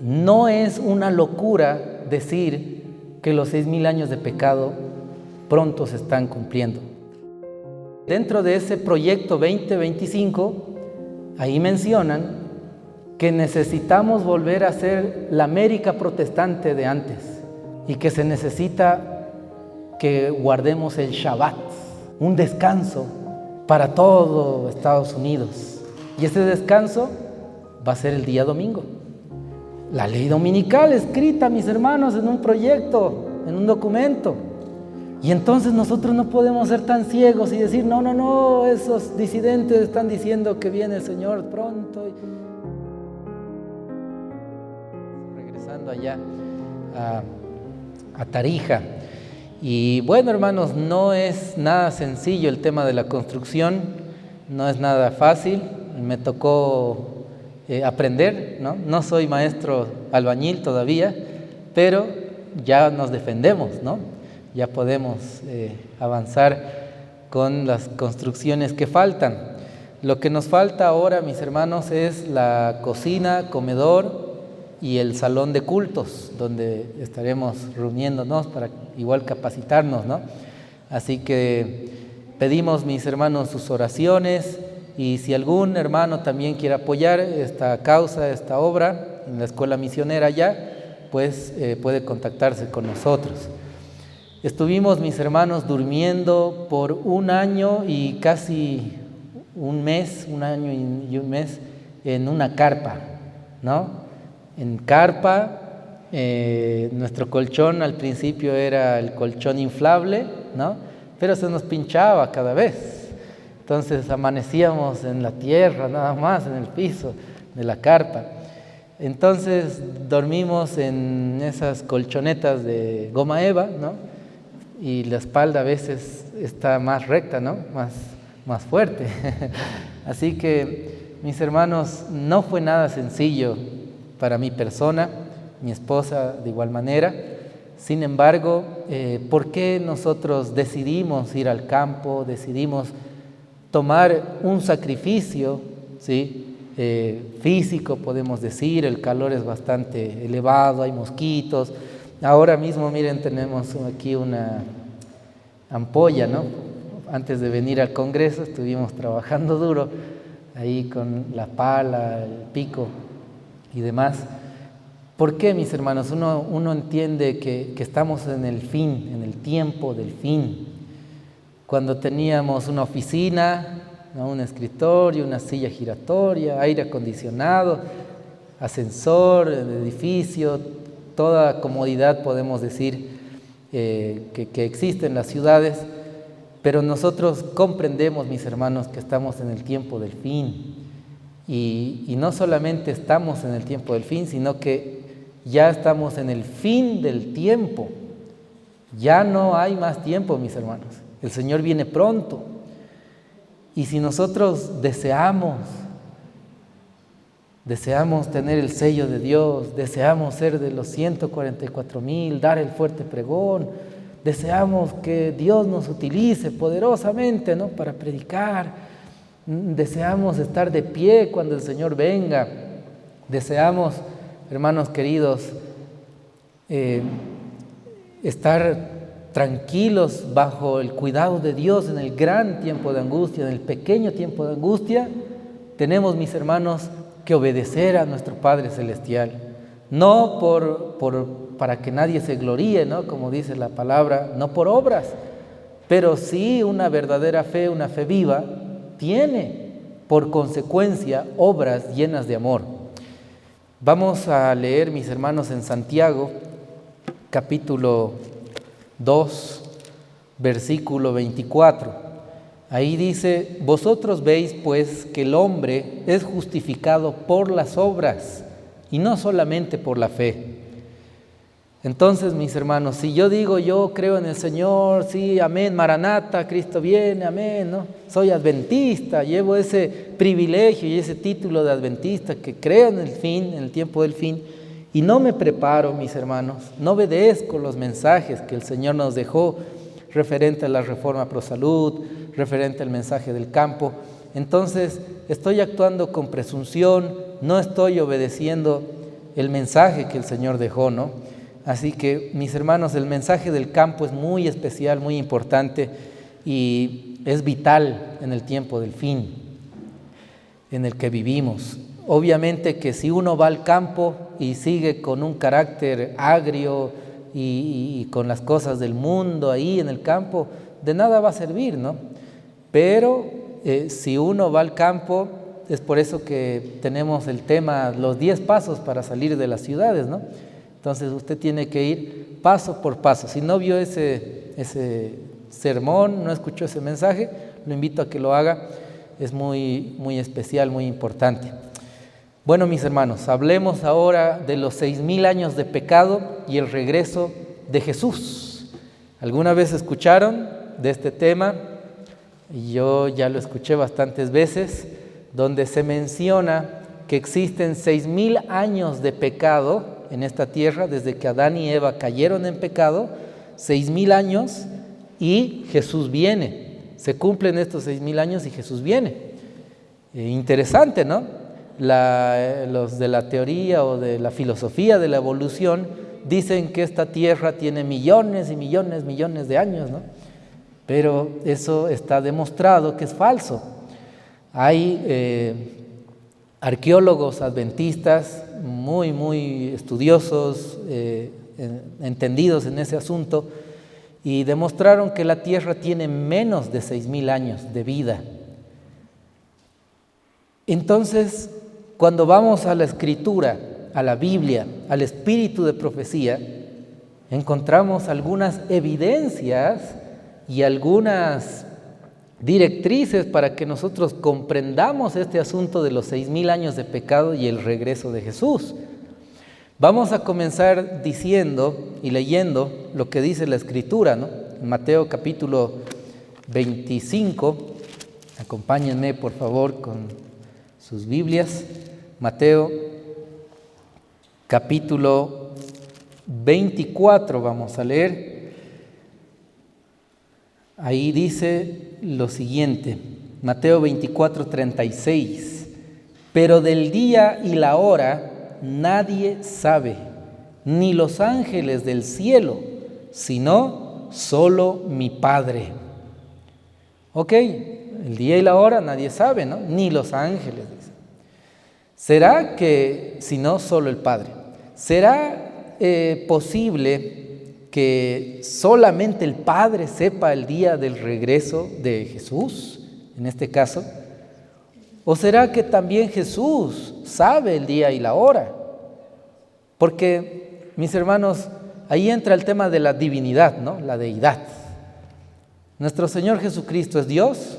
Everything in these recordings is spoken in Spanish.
no es una locura decir que los 6,000 años de pecado pronto se están cumpliendo. Dentro de ese proyecto 2025, ahí mencionan que necesitamos volver a ser la América protestante de antes y que se necesita que guardemos el Shabbat, un descanso para todo Estados Unidos. Y ese descanso va a ser el día domingo. La ley dominical escrita, mis hermanos, en un proyecto, en un documento. Y entonces nosotros no podemos ser tan ciegos y decir, no, esos disidentes están diciendo que viene el Señor pronto. Regresando allá a Tarija. Y bueno, hermanos, no es nada sencillo el tema de la construcción, no es nada fácil, me tocó aprender, ¿no? No soy maestro albañil todavía, pero ya nos defendemos, ¿no? Ya podemos avanzar con las construcciones que faltan. Lo que nos falta ahora, mis hermanos, es la cocina, comedor y el salón de cultos, donde estaremos reuniéndonos para igual capacitarnos, ¿no? Así que pedimos, mis hermanos, sus oraciones, y si algún hermano también quiere apoyar esta causa, esta obra en la escuela misionera ya, pues puede contactarse con nosotros. Estuvimos, mis hermanos, durmiendo por 1 año y casi un año y un mes, en una carpa, ¿no? En carpa, nuestro colchón al principio era el colchón inflable, ¿no? Pero se nos pinchaba cada vez. Entonces amanecíamos en la tierra, nada más, en el piso de la carpa. Entonces dormimos en esas colchonetas de goma eva, ¿no? Y la espalda a veces está más recta, ¿no? Más fuerte. Así que, mis hermanos, no fue nada sencillo para mi persona, mi esposa de igual manera. Sin embargo, ¿por qué nosotros decidimos ir al campo, decidimos tomar un sacrificio, ¿sí? Físico, podemos decir? El calor es bastante elevado, hay mosquitos. Ahora mismo, miren, tenemos aquí una ampolla, ¿no? Antes de venir al Congreso estuvimos trabajando duro ahí con la pala, el pico y demás. ¿Por qué, mis hermanos? Uno entiende que estamos en el fin, en el tiempo del fin. Cuando teníamos una oficina, ¿no? Un escritorio, una silla giratoria, aire acondicionado, ascensor, edificio, toda comodidad podemos decir que existe en las ciudades, pero nosotros comprendemos, mis hermanos, que estamos en el tiempo del fin. Y no solamente estamos en el tiempo del fin, sino que ya estamos en el fin del tiempo. Ya no hay más tiempo, mis hermanos. El Señor viene pronto. Y si nosotros deseamos tener el sello de Dios, deseamos ser de los 144,000, dar el fuerte pregón, deseamos que Dios nos utilice poderosamente, ¿no? Para predicar, deseamos estar de pie cuando el Señor venga, deseamos, hermanos queridos, estar tranquilos bajo el cuidado de Dios en el gran tiempo de angustia, en el pequeño tiempo de angustia. Tenemos, mis hermanos, que obedecer a nuestro Padre Celestial, no para que nadie se gloríe, ¿no? Como dice la palabra, no por obras, pero sí una verdadera fe, una fe viva, tiene por consecuencia obras llenas de amor. Vamos a leer, mis hermanos, en Santiago, capítulo 2, versículo 24. Ahí dice: vosotros veis pues que el hombre es justificado por las obras y no solamente por la fe. Entonces, mis hermanos, si yo digo yo creo en el Señor, sí, amén, Maranata, Cristo viene, amén, ¿no? Soy adventista, llevo ese privilegio y ese título de adventista, que creo en el fin, en el tiempo del fin, y no me preparo, mis hermanos, no obedezco los mensajes que el Señor nos dejó referente a la reforma pro salud, referente al mensaje del campo. Entonces estoy actuando con presunción, no estoy obedeciendo el mensaje que el Señor dejó, ¿no? Así que, mis hermanos, el mensaje del campo es muy especial, muy importante y es vital en el tiempo del fin en el que vivimos. Obviamente que si uno va al campo y sigue con un carácter agrio y con las cosas del mundo ahí en el campo, de nada va a servir, ¿no? Pero si uno va al campo, es por eso que tenemos el tema, los 10 pasos para salir de las ciudades, ¿no? Entonces usted tiene que ir paso por paso. Si no vio ese sermón, no escuchó ese mensaje, lo invito a que lo haga. Es muy, muy especial, muy importante. Bueno, mis hermanos, hablemos ahora de los 6,000 años de pecado y el regreso de Jesús. ¿Alguna vez escucharon de este tema? Yo ya lo escuché bastantes veces, donde se menciona que existen 6,000 años de pecado en esta tierra, desde que Adán y Eva cayeron en pecado, 6,000 años y Jesús viene. Se cumplen estos 6,000 años y Jesús viene. Interesante, ¿no? Los de la teoría o de la filosofía de la evolución dicen que esta tierra tiene millones y millones de años, ¿no? Pero eso está demostrado que es falso. Hay arqueólogos adventistas muy estudiosos, entendidos en ese asunto, y demostraron que la tierra tiene menos de 6,000 años de vida. Entonces, cuando vamos a la Escritura, a la Biblia, al espíritu de profecía, encontramos algunas evidencias y algunas directrices para que nosotros comprendamos este asunto de los 6,000 años de pecado y el regreso de Jesús. Vamos a comenzar diciendo y leyendo lo que dice la Escritura, ¿no? En Mateo capítulo 25, acompáñenme por favor con sus Biblias. Mateo capítulo 24 vamos a leer. Ahí dice lo siguiente, Mateo 24:36, pero del día y la hora nadie sabe, ni los ángeles del cielo, sino solo mi Padre. Ok, el día y la hora nadie sabe, ¿no? Ni los ángeles. ¿Será que, si no, solo el Padre? ¿Será posible que solamente el Padre sepa el día del regreso de Jesús, en este caso? ¿O será que también Jesús sabe el día y la hora? Porque, mis hermanos, ahí entra el tema de la divinidad, ¿no? La deidad. ¿Nuestro Señor Jesucristo es Dios?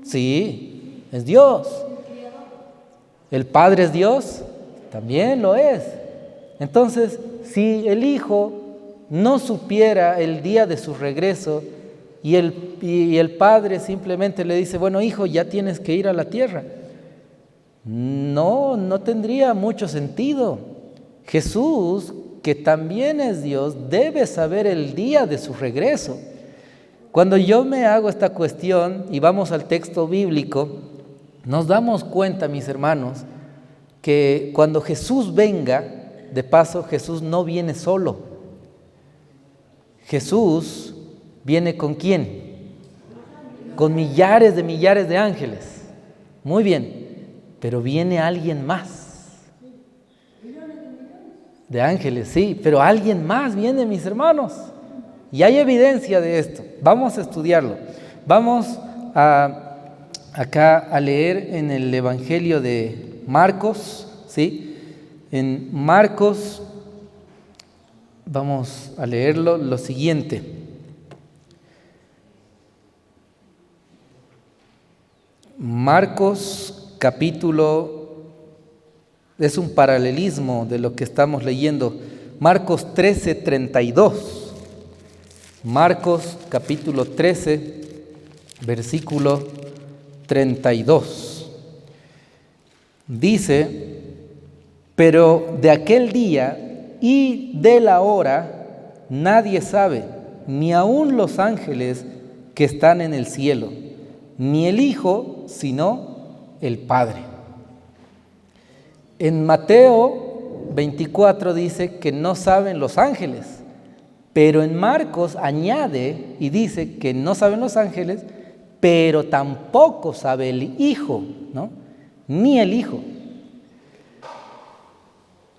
Sí, es Dios. ¿El Padre es Dios? También lo es. Entonces, si el Hijo no supiera el día de su regreso y el Padre simplemente le dice, bueno, hijo, ya tienes que ir a la tierra, no tendría mucho sentido. Jesús, que también es Dios, debe saber el día de su regreso. Cuando yo me hago esta cuestión y vamos al texto bíblico, nos damos cuenta, mis hermanos, que cuando Jesús venga, de paso, Jesús no viene solo. Jesús viene ¿con quién? Con millares de ángeles. Muy bien, pero viene alguien más. De ángeles, sí, pero alguien más viene, mis hermanos. Y hay evidencia de esto. Vamos a estudiarlo. Vamos acá a leer en el Evangelio de Marcos, ¿sí? En Marcos vamos a leerlo lo siguiente. Marcos capítulo, es un paralelismo de lo que estamos leyendo. Marcos 13:32. Marcos capítulo 13, versículo 32. Dice, pero de aquel día y de la hora nadie sabe, ni aun los ángeles que están en el cielo, ni el Hijo, sino el Padre. En Mateo 24 dice que no saben los ángeles, pero en Marcos añade y dice que no saben los ángeles, pero tampoco sabe el Hijo, ¿no? Ni el Hijo.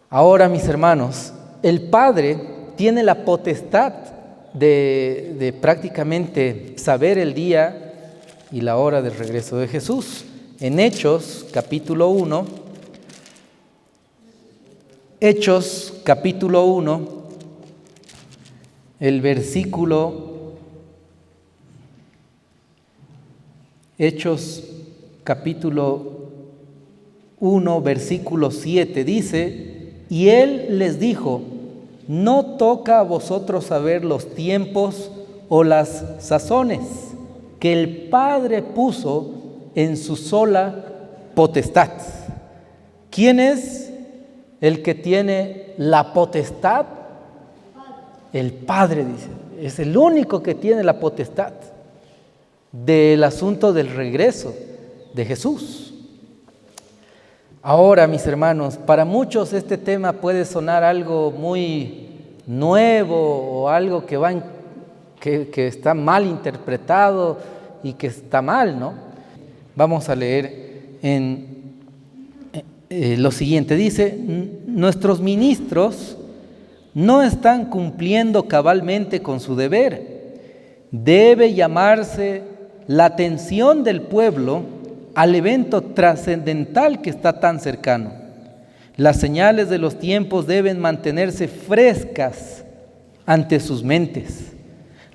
Ahora, mis hermanos, el Padre tiene la potestad de prácticamente saber el día y la hora del regreso de Jesús. En Hechos, capítulo 1, el versículo, Hechos capítulo 1, versículo 7, dice: y él les dijo: no toca a vosotros saber los tiempos o las sazones que el Padre puso en su sola potestad. ¿Quién es el que tiene la potestad? El Padre, dice. Es el único que tiene la potestad del asunto del regreso de Jesús. Ahora, mis hermanos, para muchos este tema puede sonar algo muy nuevo o algo que está mal interpretado y que está mal, ¿no? Vamos a leer lo siguiente. Dice: nuestros ministros no están cumpliendo cabalmente con su deber. Debe llamarse la atención del pueblo al evento trascendental que está tan cercano. Las señales de los tiempos deben mantenerse frescas ante sus mentes.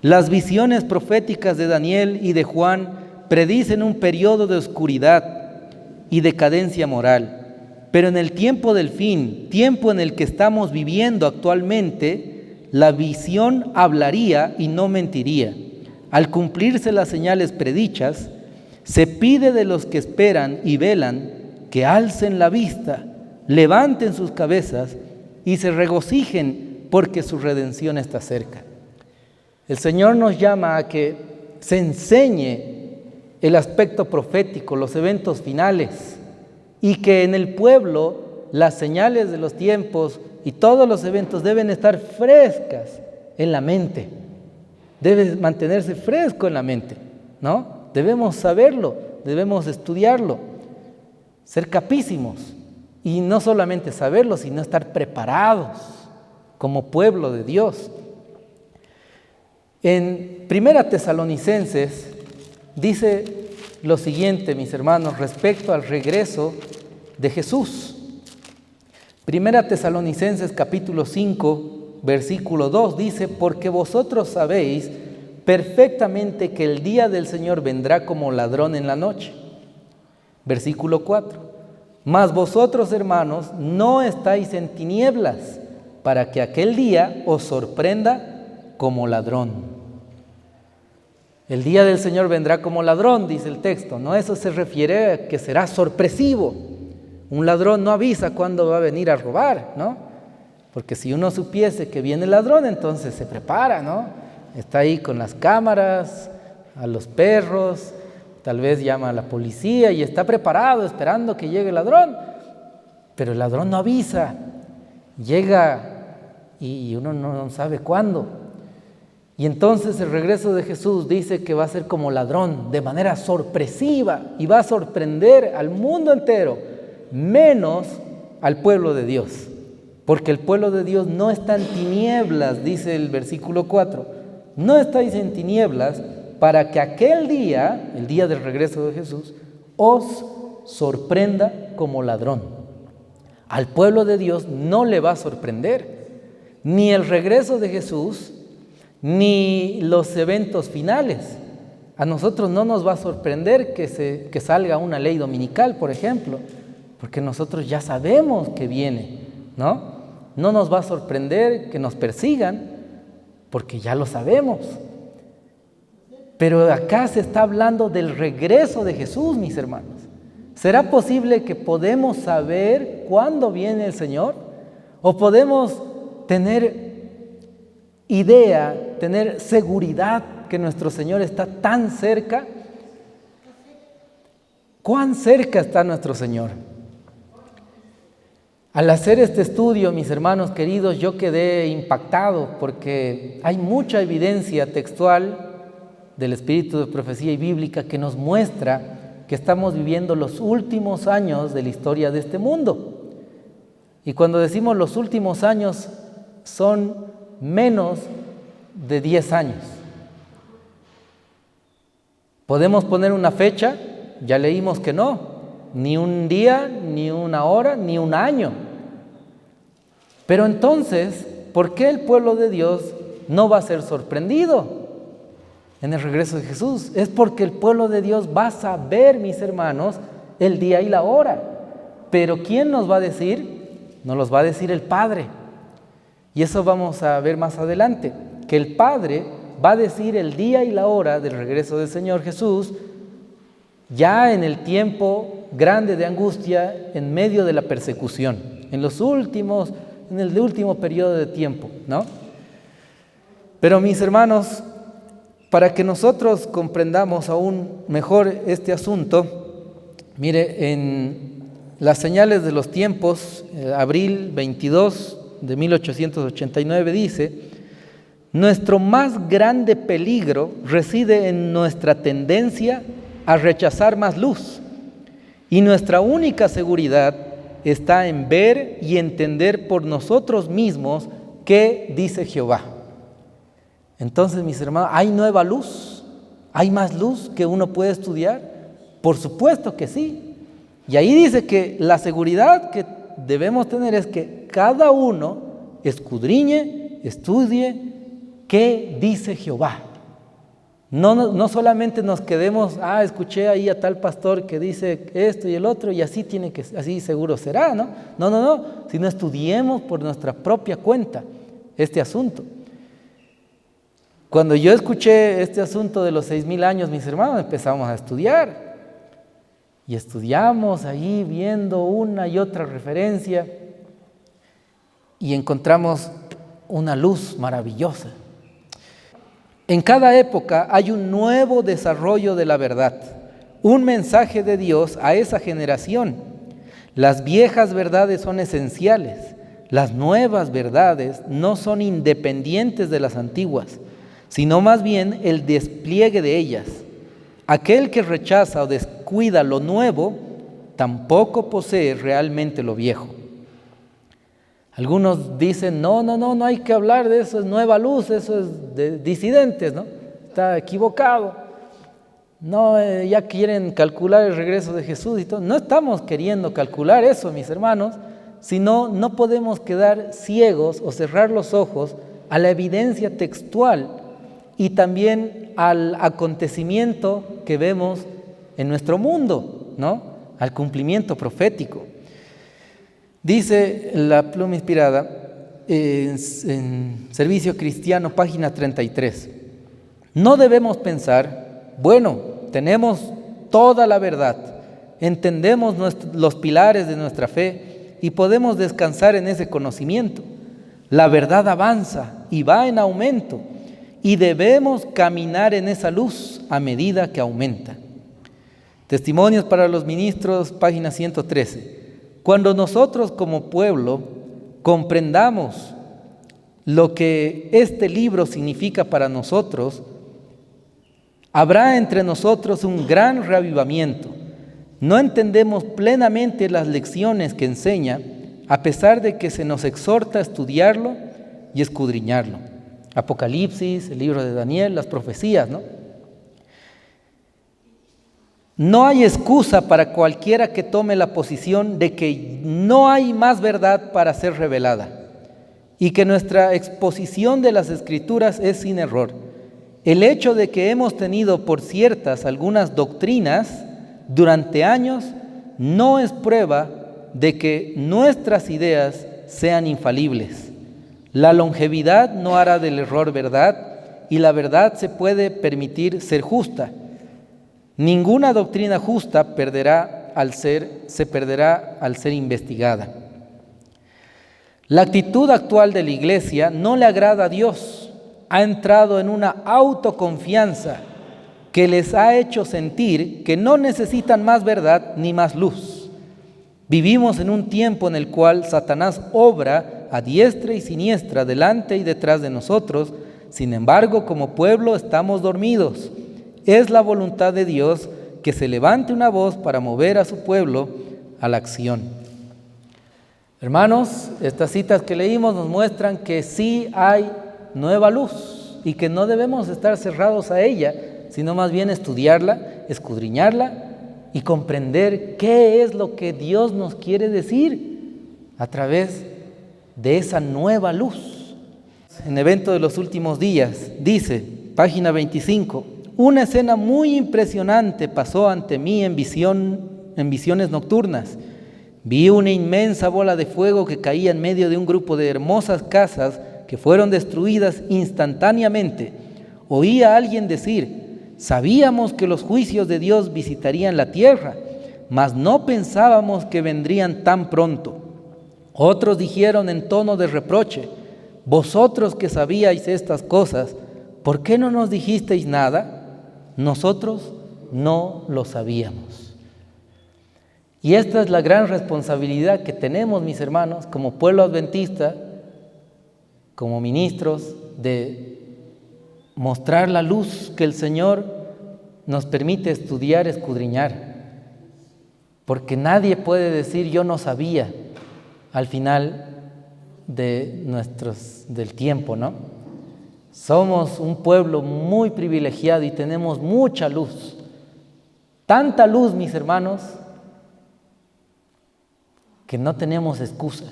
Las visiones proféticas de Daniel y de Juan predicen un periodo de oscuridad y decadencia moral. Pero en el tiempo del fin, tiempo en el que estamos viviendo actualmente, la visión hablaría y no mentiría. Al cumplirse las señales predichas, se pide de los que esperan y velan que alcen la vista, levanten sus cabezas y se regocijen, porque su redención está cerca. El Señor nos llama a que se enseñe el aspecto profético, los eventos finales, y que en el pueblo las señales de los tiempos y todos los eventos deben estar frescas en la mente. Debe mantenerse fresco en la mente, ¿no? Debemos saberlo, debemos estudiarlo, ser capísimos, y no solamente saberlo, sino estar preparados como pueblo de Dios. En Primera Tesalonicenses dice lo siguiente, mis hermanos, respecto al regreso de Jesús. Primera Tesalonicenses capítulo 5, versículo 2 dice: porque vosotros sabéis perfectamente que el día del Señor vendrá como ladrón en la noche. Versículo 4: mas vosotros, hermanos, no estáis en tinieblas, para que aquel día os sorprenda como ladrón. El día del Señor vendrá como ladrón, dice el texto, ¿no? Eso se refiere a que será sorpresivo. Un ladrón no avisa cuándo va a venir a robar, ¿no? Porque si uno supiese que viene el ladrón, entonces se prepara, ¿no? Está ahí con las cámaras, a los perros, tal vez llama a la policía y está preparado esperando que llegue el ladrón. Pero el ladrón no avisa, llega y uno no sabe cuándo. Y entonces el regreso de Jesús dice que va a ser como ladrón, de manera sorpresiva, y va a sorprender al mundo entero, menos al pueblo de Dios. Porque el pueblo de Dios no está en tinieblas, dice el versículo 4. No estáis en tinieblas para que aquel día, el día del regreso de Jesús, os sorprenda como ladrón. Al pueblo de Dios no le va a sorprender ni el regreso de Jesús, ni los eventos finales. A nosotros no nos va a sorprender que salga una ley dominical, por ejemplo, porque nosotros ya sabemos que viene, ¿no? No nos va a sorprender que nos persigan, porque ya lo sabemos. Pero acá se está hablando del regreso de Jesús, mis hermanos. ¿Será posible que podemos saber cuándo viene el Señor? ¿O podemos tener idea, tener seguridad que nuestro Señor está tan cerca? ¿Cuán cerca está nuestro Señor? Al hacer este estudio, mis hermanos queridos, yo quedé impactado porque hay mucha evidencia textual del espíritu de profecía y bíblica que nos muestra que estamos viviendo los últimos años de la historia de este mundo. Y cuando decimos los últimos años, son menos de 10 años. ¿Podemos poner una fecha? Ya leímos que no, ni un día, ni una hora, ni un año. Pero entonces, ¿por qué el pueblo de Dios no va a ser sorprendido en el regreso de Jesús? Es porque el pueblo de Dios va a saber, mis hermanos, el día y la hora. Pero ¿quién nos va a decir? Nos los va a decir el Padre. Y eso vamos a ver más adelante, que el Padre va a decir el día y la hora del regreso del Señor Jesús, ya en el tiempo grande de angustia, en medio de la persecución, en el último periodo de tiempo, ¿no? Pero mis hermanos, para que nosotros comprendamos aún mejor este asunto, mire, en las señales de los tiempos, abril 22 de 1889 dice: nuestro más grande peligro reside en nuestra tendencia a rechazar más luz, y nuestra única seguridad está en ver y entender por nosotros mismos qué dice Jehová. Entonces, mis hermanos, ¿hay nueva luz? ¿Hay más luz que uno puede estudiar? Por supuesto que sí. Y ahí dice que la seguridad que debemos tener es que cada uno escudriñe, estudie qué dice Jehová. No solamente nos quedemos, escuché ahí a tal pastor que dice esto y el otro y así así seguro será, ¿no? No, sino estudiemos por nuestra propia cuenta este asunto. Cuando yo escuché este asunto de los 6,000 años, mis hermanos, empezamos a estudiar. Y estudiamos ahí viendo una y otra referencia y encontramos una luz maravillosa. En cada época hay un nuevo desarrollo de la verdad, un mensaje de Dios a esa generación. Las viejas verdades son esenciales, las nuevas verdades no son independientes de las antiguas, sino más bien el despliegue de ellas. Aquel que rechaza o descuida lo nuevo, tampoco posee realmente lo viejo. Algunos dicen, no hay que hablar de eso, es nueva luz, eso es de disidentes, ¿no? Está equivocado. No, ya quieren calcular el regreso de Jesús y todo. No estamos queriendo calcular eso, mis hermanos, sino no podemos quedar ciegos o cerrar los ojos a la evidencia textual y también al acontecimiento que vemos en nuestro mundo, ¿no? Al cumplimiento profético. Dice la pluma inspirada en Servicio Cristiano, página 33. No debemos pensar, bueno, tenemos toda la verdad, entendemos los pilares de nuestra fe y podemos descansar en ese conocimiento. La verdad avanza y va en aumento y debemos caminar en esa luz a medida que aumenta. Testimonios para los ministros, página 113. Cuando nosotros como pueblo comprendamos lo que este libro significa para nosotros, habrá entre nosotros un gran reavivamiento. No entendemos plenamente las lecciones que enseña, a pesar de que se nos exhorta a estudiarlo y escudriñarlo. Apocalipsis, el libro de Daniel, las profecías, ¿no? No hay excusa para cualquiera que tome la posición de que no hay más verdad para ser revelada y que nuestra exposición de las Escrituras es sin error. El hecho de que hemos tenido por ciertas algunas doctrinas durante años no es prueba de que nuestras ideas sean infalibles. La longevidad no hará del error verdad y la verdad se puede permitir ser justa. Ninguna doctrina justa se perderá al ser investigada. La actitud actual de la Iglesia no le agrada a Dios. Ha entrado en una autoconfianza que les ha hecho sentir que no necesitan más verdad ni más luz. Vivimos en un tiempo en el cual Satanás obra a diestra y siniestra, delante y detrás de nosotros. Sin embargo, como pueblo estamos dormidos. Es la voluntad de Dios que se levante una voz para mover a su pueblo a la acción. Hermanos, estas citas que leímos nos muestran que sí hay nueva luz y que no debemos estar cerrados a ella, sino más bien estudiarla, escudriñarla y comprender qué es lo que Dios nos quiere decir a través de esa nueva luz. En Evento de los Últimos Días, dice, página 25, una escena muy impresionante pasó ante mí en visiones nocturnas. Vi una inmensa bola de fuego que caía en medio de un grupo de hermosas casas que fueron destruidas instantáneamente. Oí a alguien decir: sabíamos que los juicios de Dios visitarían la tierra, mas no pensábamos que vendrían tan pronto. Otros dijeron en tono de reproche: vosotros que sabíais estas cosas, ¿por qué no nos dijisteis nada? Nosotros no lo sabíamos. Y esta es la gran responsabilidad que tenemos, mis hermanos, como pueblo adventista, como ministros, de mostrar la luz que el Señor nos permite estudiar, escudriñar. Porque nadie puede decir yo no sabía al final del tiempo, ¿no? Somos un pueblo muy privilegiado y tenemos mucha luz. Tanta luz, mis hermanos, que no tenemos excusa.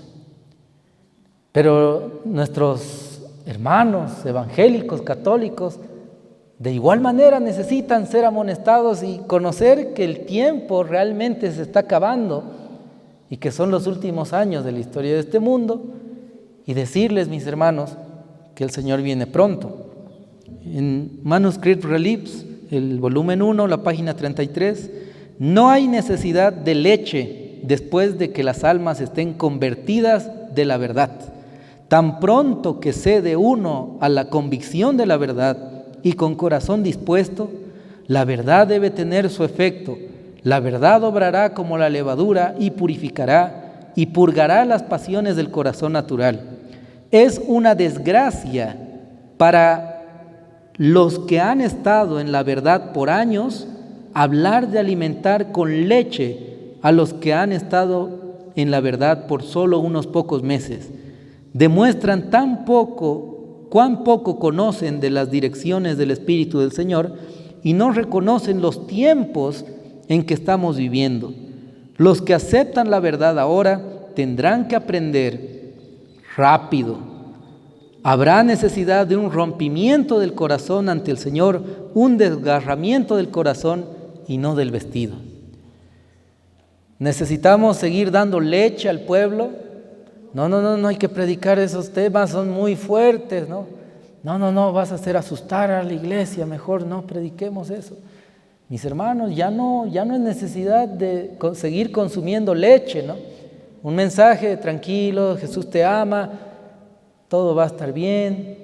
Pero nuestros hermanos evangélicos, católicos, de igual manera necesitan ser amonestados y conocer que el tiempo realmente se está acabando y que son los últimos años de la historia de este mundo, y decirles, mis hermanos, que el Señor viene pronto. En Manuscript Reliefs, el volumen 1, la página 33, no hay necesidad de leche después de que las almas estén convertidas de la verdad. Tan pronto que cede uno a la convicción de la verdad y con corazón dispuesto, la verdad debe tener su efecto. La verdad obrará como la levadura y purificará y purgará las pasiones del corazón natural. Es una desgracia para los que han estado en la verdad por años hablar de alimentar con leche a los que han estado en la verdad por solo unos pocos meses. Demuestran cuán poco conocen de las direcciones del Espíritu del Señor y no reconocen los tiempos en que estamos viviendo. Los que aceptan la verdad ahora tendrán que aprender rápido. Habrá necesidad de un rompimiento del corazón ante el Señor, un desgarramiento del corazón y no del vestido. Necesitamos seguir dando leche al pueblo. No hay que predicar esos temas, son muy fuertes, ¿no? No, vas a hacer asustar a la iglesia, mejor no prediquemos eso. Mis hermanos, ya no es necesidad de seguir consumiendo leche, ¿no? Un mensaje tranquilo, Jesús te ama, todo va a estar bien.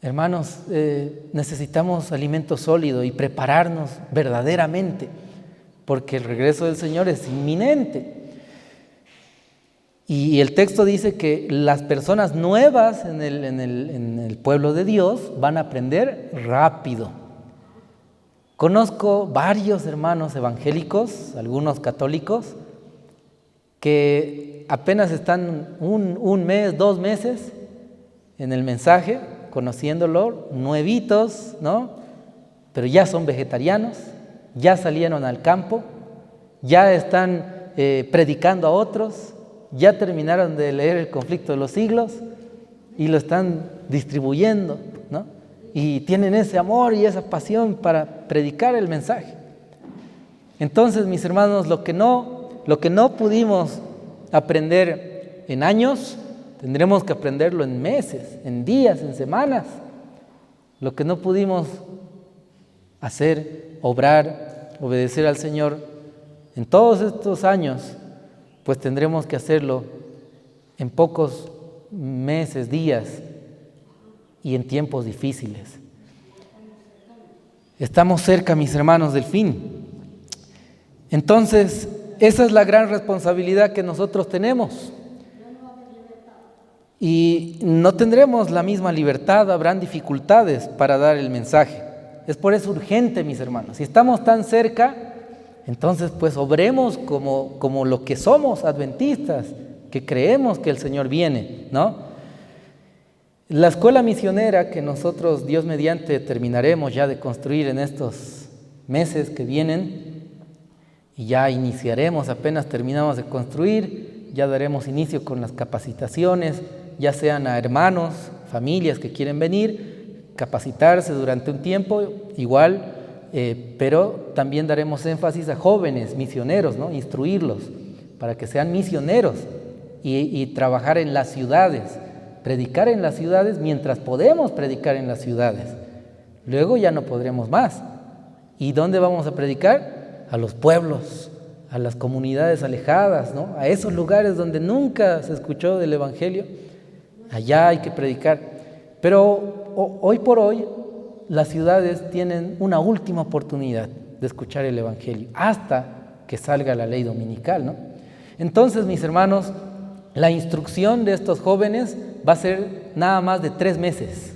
Hermanos, necesitamos alimento sólido y prepararnos verdaderamente, porque el regreso del Señor es inminente. Y el texto dice que las personas nuevas en el pueblo de Dios van a aprender rápido. Conozco varios hermanos evangélicos, algunos católicos, que apenas están un mes, 2 meses en el mensaje, conociéndolo, nuevitos, ¿no? Pero ya son vegetarianos, ya salieron al campo, ya están predicando a otros, ya terminaron de leer El Conflicto de los Siglos y lo están distribuyendo, ¿no? Y tienen ese amor y esa pasión para predicar el mensaje. Entonces, mis hermanos, lo que no pudimos aprender en años, tendremos que aprenderlo en meses, en días, en semanas. Lo que no pudimos hacer, obrar, obedecer al Señor en todos estos años, pues tendremos que hacerlo en pocos meses, días y en tiempos difíciles. Estamos cerca, mis hermanos, del fin. Entonces, esa es la gran responsabilidad que nosotros tenemos. Y no tendremos la misma libertad, habrán dificultades para dar el mensaje. Es por eso urgente, mis hermanos. Si estamos tan cerca, entonces pues obremos como lo que somos, adventistas, que creemos que el Señor viene, ¿no? La escuela misionera que nosotros, Dios mediante, terminaremos ya de construir en estos meses que vienen, y ya iniciaremos, apenas terminamos de construir, ya daremos inicio con las capacitaciones, ya sean a hermanos, familias que quieren venir, capacitarse durante un tiempo, igual, pero también daremos énfasis a jóvenes misioneros, ¿no? Instruirlos para que sean misioneros y trabajar en las ciudades, predicar en las ciudades mientras podemos predicar en las ciudades. Luego ya no podremos más. ¿Y dónde vamos a predicar? A los pueblos, a las comunidades alejadas, ¿no? A esos lugares donde nunca se escuchó del Evangelio. Allá hay que predicar. Pero hoy por hoy las ciudades tienen una última oportunidad de escuchar el Evangelio hasta que salga la ley dominical, ¿no? Entonces, mis hermanos, la instrucción de estos jóvenes va a ser nada más de 3 meses.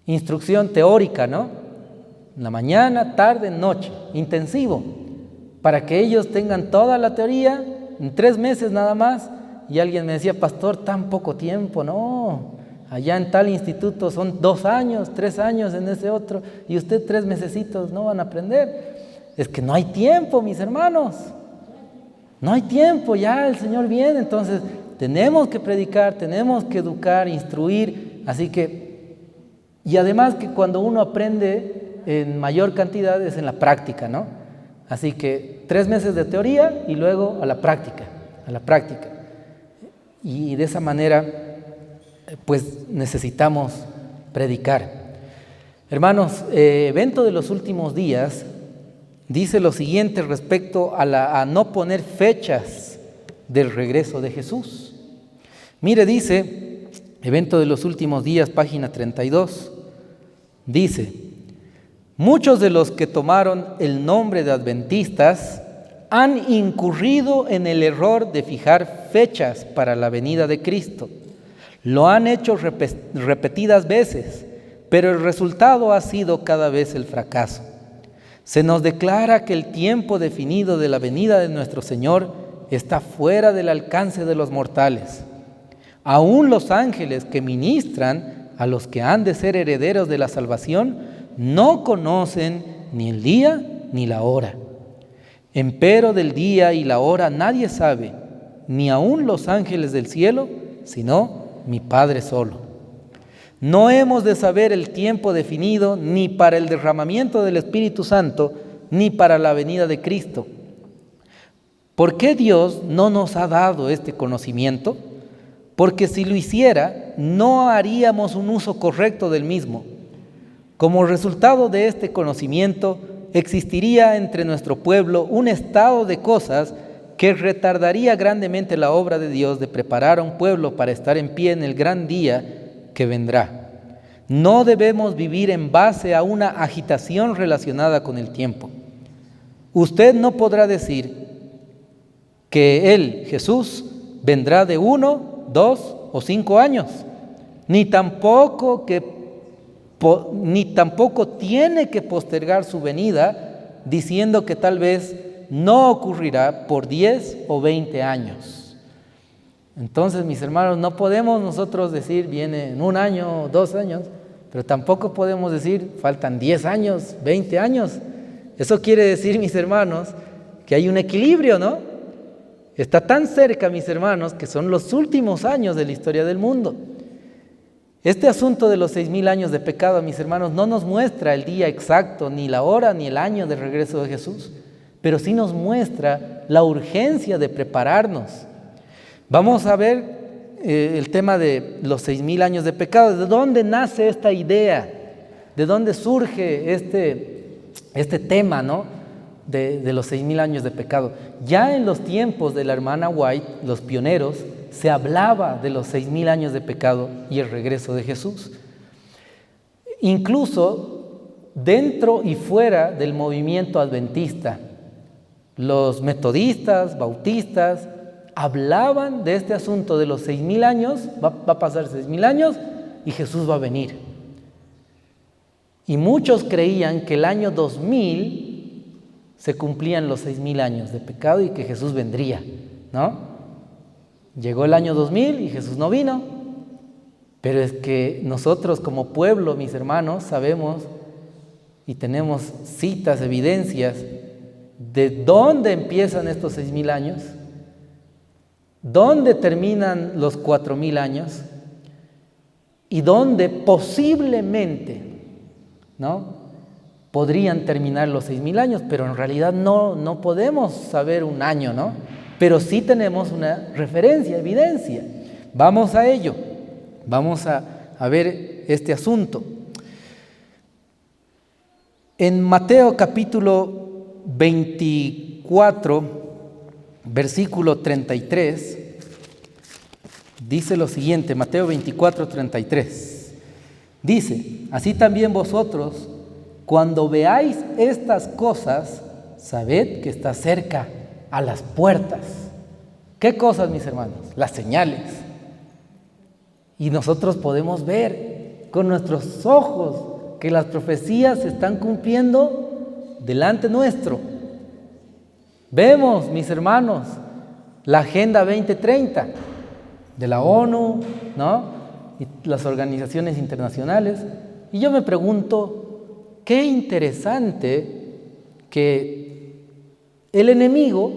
Instrucción teórica, ¿no? En la mañana, tarde, noche, intensivo, para que ellos tengan toda la teoría en 3 meses nada más. Y alguien me decía, pastor, tan poco tiempo. No, allá en tal instituto son 2 años, 3 años en ese otro, y usted 3 mesecitos no van a aprender. Es que no hay tiempo, mis hermanos. No hay tiempo, ya el Señor viene, entonces tenemos que predicar, tenemos que educar, instruir, así que, y además que cuando uno aprende en mayor cantidad es en la práctica, ¿no? Así que 3 meses de teoría y luego a la práctica, y de esa manera, pues necesitamos predicar. Hermanos, evento de los últimos días dice lo siguiente respecto a no poner fechas del regreso de Jesús. Mire, dice, evento de los últimos días, página 32, dice: muchos de los que tomaron el nombre de adventistas han incurrido en el error de fijar fechas para la venida de Cristo. Lo han hecho repetidas veces, pero el resultado ha sido cada vez el fracaso. Se nos declara que el tiempo definido de la venida de nuestro Señor está fuera del alcance de los mortales. Aún los ángeles que ministran a los que han de ser herederos de la salvación no conocen ni el día ni la hora. Empero del día y la hora nadie sabe, ni aún los ángeles del cielo, sino mi Padre solo. No hemos de saber el tiempo definido ni para el derramamiento del Espíritu Santo, ni para la venida de Cristo. ¿Por qué Dios no nos ha dado este conocimiento? Porque si lo hiciera, no haríamos un uso correcto del mismo. Como resultado de este conocimiento, existiría entre nuestro pueblo un estado de cosas que retardaría grandemente la obra de Dios de preparar a un pueblo para estar en pie en el gran día que vendrá. No debemos vivir en base a una agitación relacionada con el tiempo. Usted no podrá decir que Él, Jesús, vendrá de 1, 2 o 5 años, ni tampoco tiene que postergar su venida diciendo que tal vez no ocurrirá por 10 o 20 años. Entonces, mis hermanos, no podemos nosotros decir viene en 1 año o 2 años, pero tampoco podemos decir faltan 10 años, 20 años. Eso quiere decir, mis hermanos, que hay un equilibrio, ¿no? Está tan cerca, mis hermanos, que son los últimos años de la historia del mundo. Este asunto de los 6,000 años de pecado, mis hermanos, no nos muestra el día exacto, ni la hora, ni el año del regreso de Jesús, pero sí nos muestra la urgencia de prepararnos. Vamos a ver el tema de los 6,000 años de pecado. ¿De dónde nace esta idea? ¿De dónde surge este tema, ¿no? de los 6,000 años de pecado? Ya en los tiempos de la hermana White, los pioneros, se hablaba de los 6,000 años de pecado y el regreso de Jesús. Incluso dentro y fuera del movimiento adventista, Los metodistas, bautistas, hablaban de este asunto de los 6,000 años, va a pasar 6,000 años y Jesús va a venir. Y muchos creían que el año 2000 se cumplían los 6,000 años de pecado y que Jesús vendría, ¿no? Llegó el año 2000 y Jesús no vino, pero es que nosotros como pueblo, mis hermanos, sabemos y tenemos citas, evidencias de dónde empiezan estos 6,000 años, dónde terminan los 4,000 años y dónde posiblemente, ¿no?, podrían terminar los 6,000 años, pero en realidad no podemos saber un año, ¿no? Pero sí tenemos una referencia, evidencia. Vamos a ello, vamos a ver este asunto. En Mateo capítulo 24, versículo 33, dice lo siguiente, Mateo 24, 33. Dice, así también vosotros, cuando veáis estas cosas, sabed que está cerca, a las puertas. ¿Qué cosas, mis hermanos? Las señales. Y nosotros podemos ver con nuestros ojos que las profecías se están cumpliendo delante nuestro. Vemos, mis hermanos, la Agenda 2030 de la ONU, ¿no?, y las organizaciones internacionales. Y yo me pregunto, qué interesante que el enemigo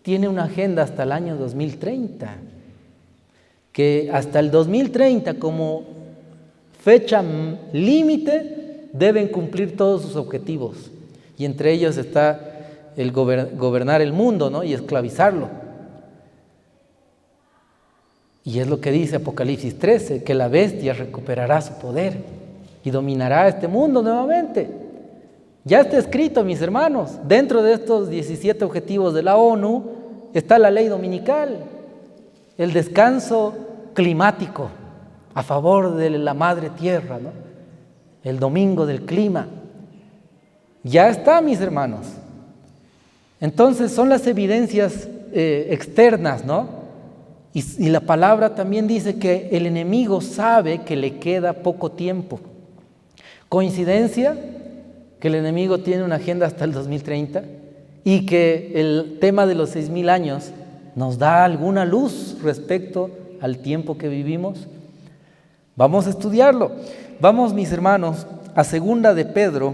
tiene una agenda hasta el año 2030, que hasta el 2030 como fecha límite deben cumplir todos sus objetivos, y entre ellos está el gobernar el mundo, ¿no?, y esclavizarlo. Y es lo que dice Apocalipsis 13, que la bestia recuperará su poder y dominará este mundo nuevamente. Ya está escrito, mis hermanos, dentro de estos 17 objetivos de la ONU está la ley dominical, el descanso climático a favor de la madre tierra, ¿no?, el domingo del clima. Ya está, mis hermanos. Entonces son las evidencias externas, ¿no? Y la palabra también dice que el enemigo sabe que le queda poco tiempo. ¿Coincidencia que el enemigo tiene una agenda hasta el 2030 y que el tema de los 6,000 años nos da alguna luz respecto al tiempo que vivimos? Vamos a estudiarlo. Vamos, mis hermanos, a 2 de Pedro,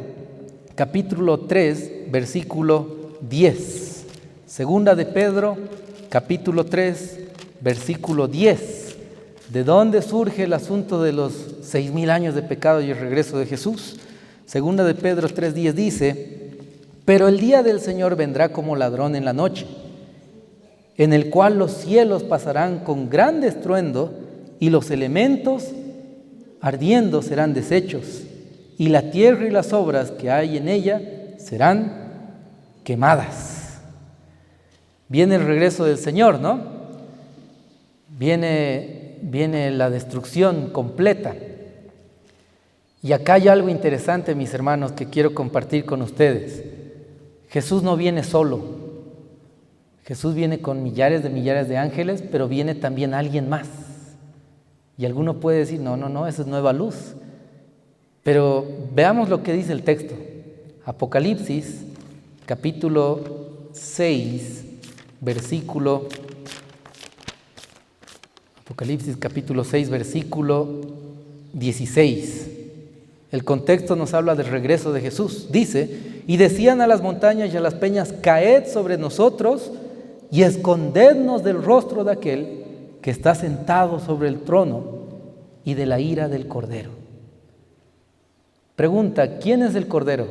capítulo 3, versículo 10. 2 de Pedro, capítulo 3, versículo 10. ¿De dónde surge el asunto de los 6,000 años de pecado y el regreso de Jesús? 2 de Pedro 3:10 dice, pero el día del Señor vendrá como ladrón en la noche, en el cual los cielos pasarán con gran estruendo y los elementos ardiendo serán deshechos, y la tierra y las obras que hay en ella serán quemadas. Viene el regreso del Señor, ¿no? Viene la destrucción completa. Y acá hay algo interesante, mis hermanos, que quiero compartir con ustedes. Jesús no viene solo. Jesús viene con millares de ángeles, pero viene también alguien más. Y alguno puede decir, no, esa es nueva luz. Pero veamos lo que dice el texto. Apocalipsis, capítulo 6, versículo 16. El contexto nos habla del regreso de Jesús. Dice, y decían a las montañas y a las peñas, caed sobre nosotros y escondednos del rostro de aquel que está sentado sobre el trono y de la ira del Cordero. Pregunta, ¿quién es el Cordero?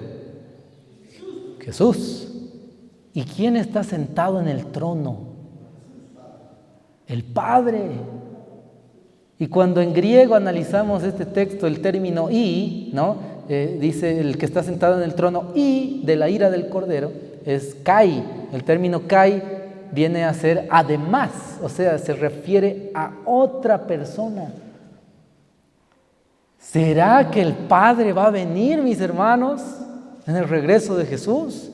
Jesús. ¿Y quién está sentado en el trono? El Padre. Y cuando en griego analizamos este texto, el término y, ¿no?, dice el que está sentado en el trono y de la ira del Cordero, es kai. El término kai viene a ser además, o sea, se refiere a otra persona. ¿Será que el Padre va a venir, mis hermanos, en el regreso de Jesús?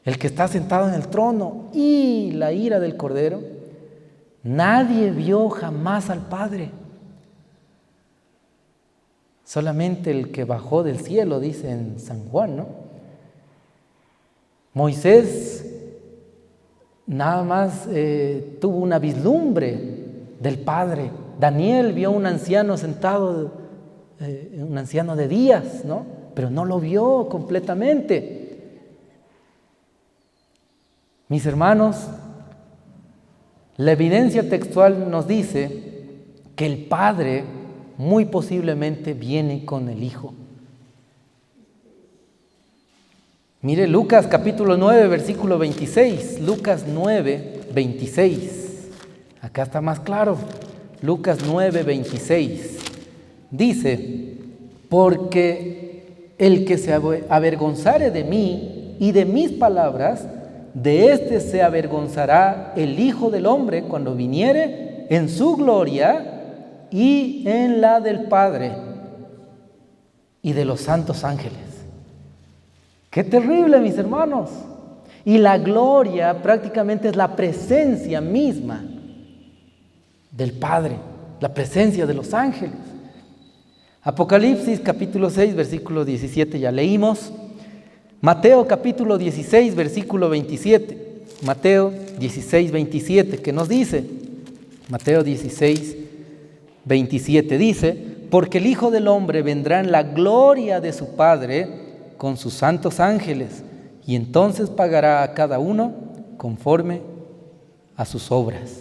el que está sentado en el trono y la ira del Cordero. Nadie vio jamás al Padre. Solamente el que bajó del cielo, dice en San Juan, ¿no? Moisés nada más tuvo una vislumbre del Padre. Daniel vio a un anciano sentado, un anciano de días, ¿no? Pero no lo vio completamente. Mis hermanos, la evidencia textual nos dice que el Padre muy posiblemente viene con el Hijo. Mire Lucas capítulo 9, versículo 26. Lucas 9, 26. Acá está más claro. Lucas 9, 26. Dice: porque el que se avergonzare de mí y de mis palabras, de éste se avergonzará el Hijo del Hombre cuando viniere en su gloria y en la del Padre y de los santos ángeles. ¡Qué terrible, mis hermanos! Y la gloria prácticamente es la presencia misma del Padre, la presencia de los ángeles. Apocalipsis capítulo 6, versículo 17, ya leímos. Mateo capítulo 16, versículo 27. Mateo 16, 27, ¿qué nos dice? Mateo 16, 27 dice: porque el Hijo del Hombre vendrá en la gloria de su Padre con sus santos ángeles, y entonces pagará a cada uno conforme a sus obras.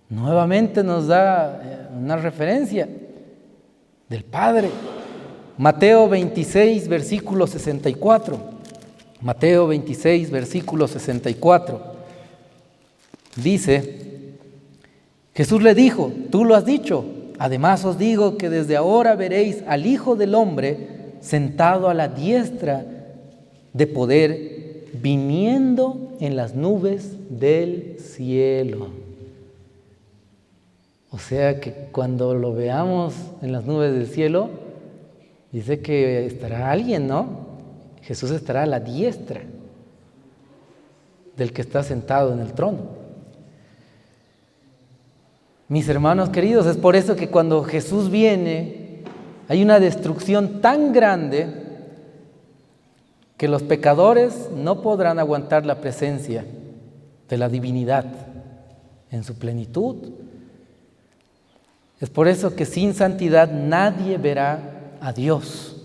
Nuevamente nos da una referencia del Padre. Mateo 26, versículo 64. Mateo 26, versículo 64. Dice: Jesús le dijo: tú lo has dicho, además os digo que desde ahora veréis al Hijo del Hombre sentado a la diestra de poder, viniendo en las nubes del cielo. O sea que cuando lo veamos en las nubes del cielo, dice que estará alguien, ¿no? Jesús estará a la diestra del que está sentado en el trono. Mis hermanos queridos, es por eso que cuando Jesús viene, hay una destrucción tan grande que los pecadores no podrán aguantar la presencia de la divinidad en su plenitud. Es por eso que sin santidad nadie verá a Dios.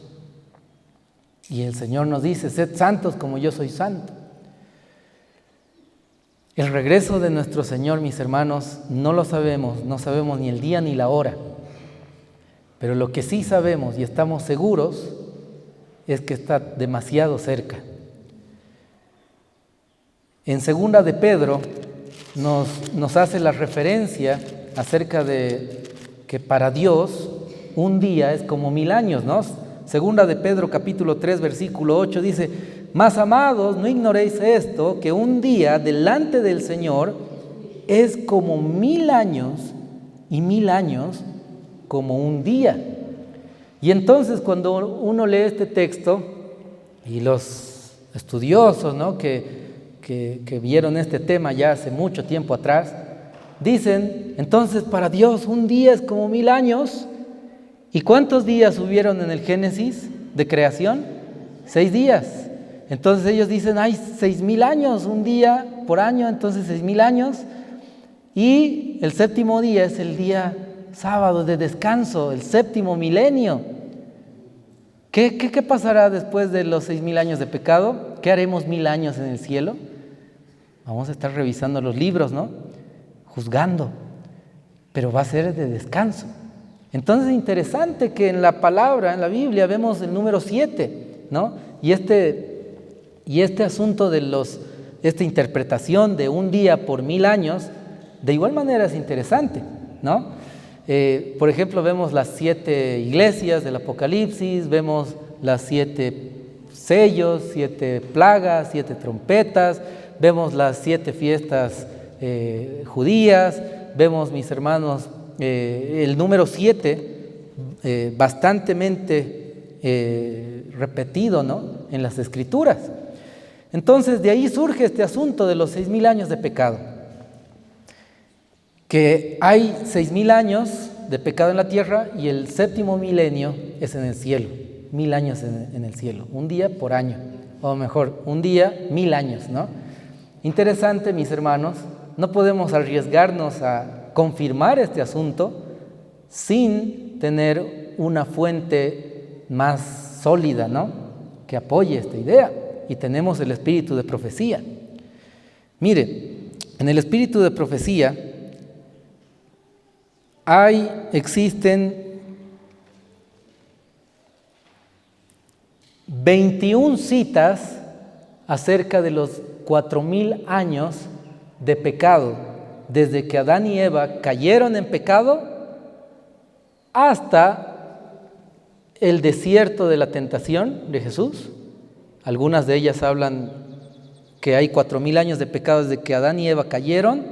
Y el Señor nos dice: sed santos como yo soy santo. El regreso de nuestro Señor, mis hermanos, no lo sabemos, no sabemos ni el día ni la hora. Pero lo que sí sabemos y estamos seguros es que está demasiado cerca. En segunda de Pedro nos hace la referencia acerca de que para Dios un día es como 1000 años, ¿no? Segunda de Pedro capítulo 3 versículo 8 dice: mas amados, no ignoréis esto, que un día delante del Señor es como 1000 años y 1000 años como un día. Y entonces cuando uno lee este texto, y los estudiosos, ¿no?, que vieron este tema ya hace mucho tiempo atrás, dicen: entonces para Dios un día es como 1000 años. ¿Y cuántos días hubieron en el Génesis de creación? 6 días. Entonces ellos dicen: hay 6000 años, un día por año, entonces 6000 años. Y el séptimo día es el día sábado de descanso, el séptimo milenio. ¿Qué pasará después de los 6000 años de pecado? ¿Qué haremos 1000 años en el cielo? Vamos a estar revisando los libros, ¿no? Juzgando. Pero va a ser de descanso. Entonces es interesante que en la palabra, en la Biblia, vemos el número 7, ¿no? Y este asunto de esta interpretación de un día por 1000 años, de igual manera es interesante, ¿no? Por ejemplo, vemos las 7 iglesias del Apocalipsis, vemos las 7 sellos, 7 plagas, 7 trompetas, vemos las 7 fiestas judías, vemos, mis hermanos, el número 7 bastantemente repetido, ¿no?, en las Escrituras. Entonces, de ahí surge este asunto de los 6.000 años de pecado. Que hay 6.000 años de pecado en la tierra y el 7.º milenio es en el cielo. 1.000 años en el cielo, un día por año, o mejor, un día, 1.000 años, ¿no? Interesante, mis hermanos, no podemos arriesgarnos a confirmar este asunto sin tener una fuente más sólida, ¿no?, que apoye esta idea. Y tenemos el espíritu de profecía. Mire, en el espíritu de profecía existen 21 citas acerca de los 4.000 años de pecado, desde que Adán y Eva cayeron en pecado hasta el desierto de la tentación de Jesús. Algunas de ellas hablan que hay 4.000 años de pecado desde que Adán y Eva cayeron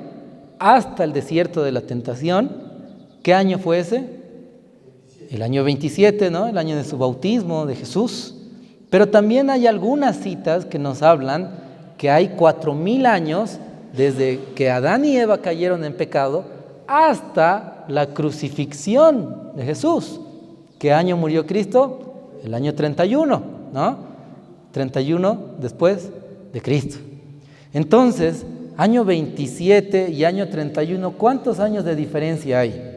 hasta el desierto de la tentación. ¿Qué año fue ese? El año 27, ¿no? El año de su bautismo de Jesús. Pero también hay algunas citas que nos hablan que hay 4.000 años desde que Adán y Eva cayeron en pecado hasta la crucifixión de Jesús. ¿Qué año murió Cristo? El año 31, ¿no? 31 después de Cristo. Entonces, año 27 y año 31, ¿cuántos años de diferencia hay?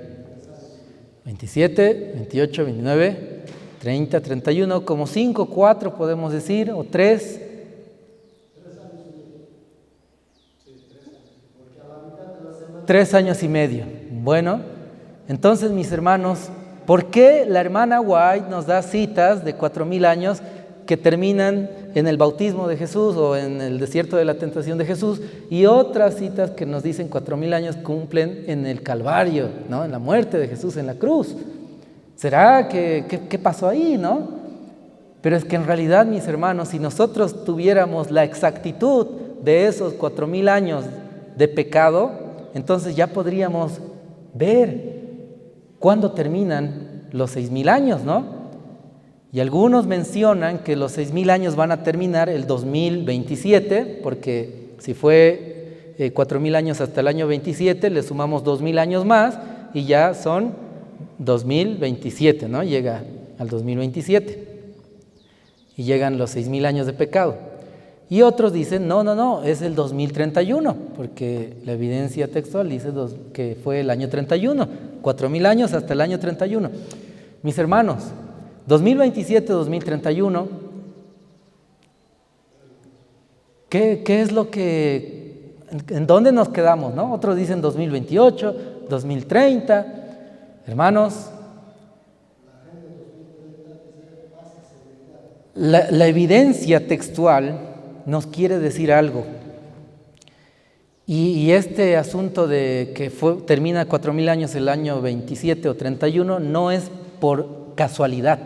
27, 28, 29, 30, 31, como 5, 4 podemos decir, o 3. 3 años y medio. Bueno, entonces, mis hermanos, ¿por qué la hermana White nos da citas de 4.000 años que terminan en el bautismo de Jesús o en el desierto de la tentación de Jesús, y otras citas que nos dicen 4.000 años cumplen en el Calvario, ¿no?, en la muerte de Jesús en la cruz? ¿Será qué pasó ahí, no? Pero es que en realidad, mis hermanos, si nosotros tuviéramos la exactitud de esos 4.000 años de pecado, entonces ya podríamos ver cuándo terminan los 6.000 años, ¿no? Y algunos mencionan que los 6.000 años van a terminar el 2027, porque si fue 4.000 años hasta el año 27, le sumamos 2.000 años más y ya son 2027, ¿no? Llega al 2027 y llegan los 6.000 años de pecado. Y otros dicen, no, es el 2031, porque la evidencia textual dice que fue el año 31, 4.000 años hasta el año 31. Mis hermanos, 2027-2031, ¿qué es lo que, en dónde nos quedamos, no? Otros dicen 2028, 2030, hermanos. La evidencia textual nos quiere decir algo. Y este asunto de que termina 4.000 años el año 27 o 31 no es por casualidad,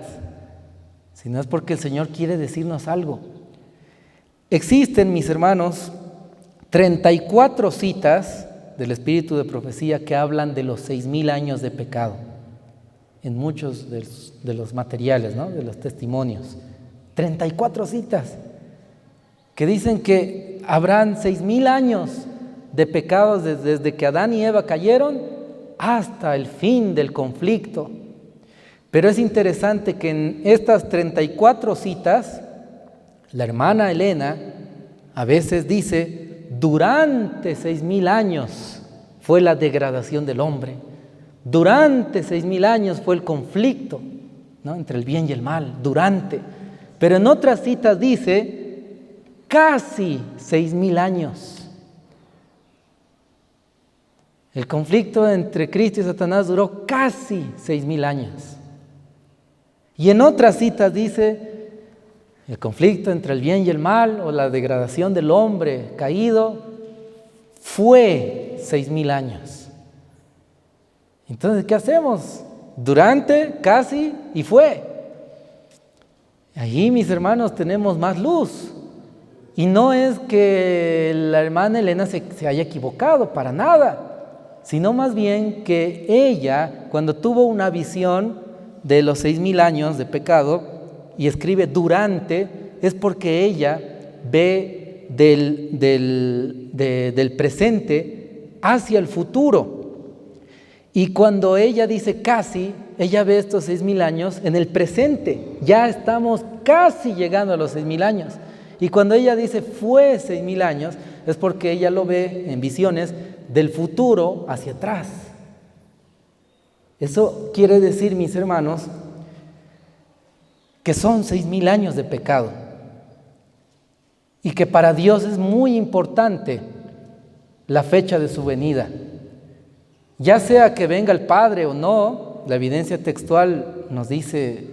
sino es porque el Señor quiere decirnos algo. Existen, mis hermanos, 34 citas del espíritu de profecía que hablan de los 6.000 años de pecado en muchos de los materiales, ¿no?, de los testimonios. 34 citas que dicen que habrán 6.000 años de pecados desde que Adán y Eva cayeron hasta el fin del conflicto. Pero es interesante que en estas 34 citas, la hermana Elena a veces dice, durante 6.000 años fue la degradación del hombre, durante 6.000 años fue el conflicto, ¿no?, entre el bien y el mal, durante. Pero en otras citas dice, casi 6.000 años. El conflicto entre Cristo y Satanás duró casi 6.000 años. Y en otras citas dice, el conflicto entre el bien y el mal, o la degradación del hombre caído, fue 6.000 años. Entonces, ¿qué hacemos? Durante, casi y fue. Allí, mis hermanos, tenemos más luz. Y no es que la hermana Elena se haya equivocado, para nada, sino más bien que ella, cuando tuvo una visión de los 6.000 años de pecado y escribe durante, es porque ella ve del presente hacia el futuro. Y cuando ella dice casi, ella ve estos 6,000 años en el presente. Ya estamos casi llegando a los 6,000 años. Y cuando ella dice fue 6,000 años, es porque ella lo ve en visiones del futuro hacia atrás. Eso quiere decir, mis hermanos, que son 6,000 años de pecado. Y que para Dios es muy importante la fecha de su venida. Ya sea que venga el Padre o no, la evidencia textual nos dice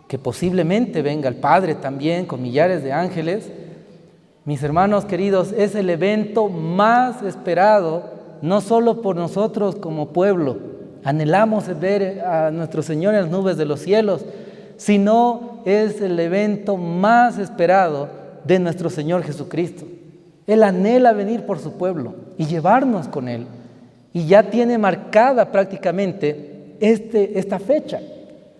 que posiblemente venga el Padre también con millares de ángeles. Mis hermanos queridos, es el evento más esperado, no solo por nosotros como pueblo, anhelamos ver a nuestro Señor en las nubes de los cielos, sino es el evento más esperado de nuestro Señor Jesucristo. Él anhela venir por su pueblo y llevarnos con Él. Y ya tiene marcada prácticamente esta fecha,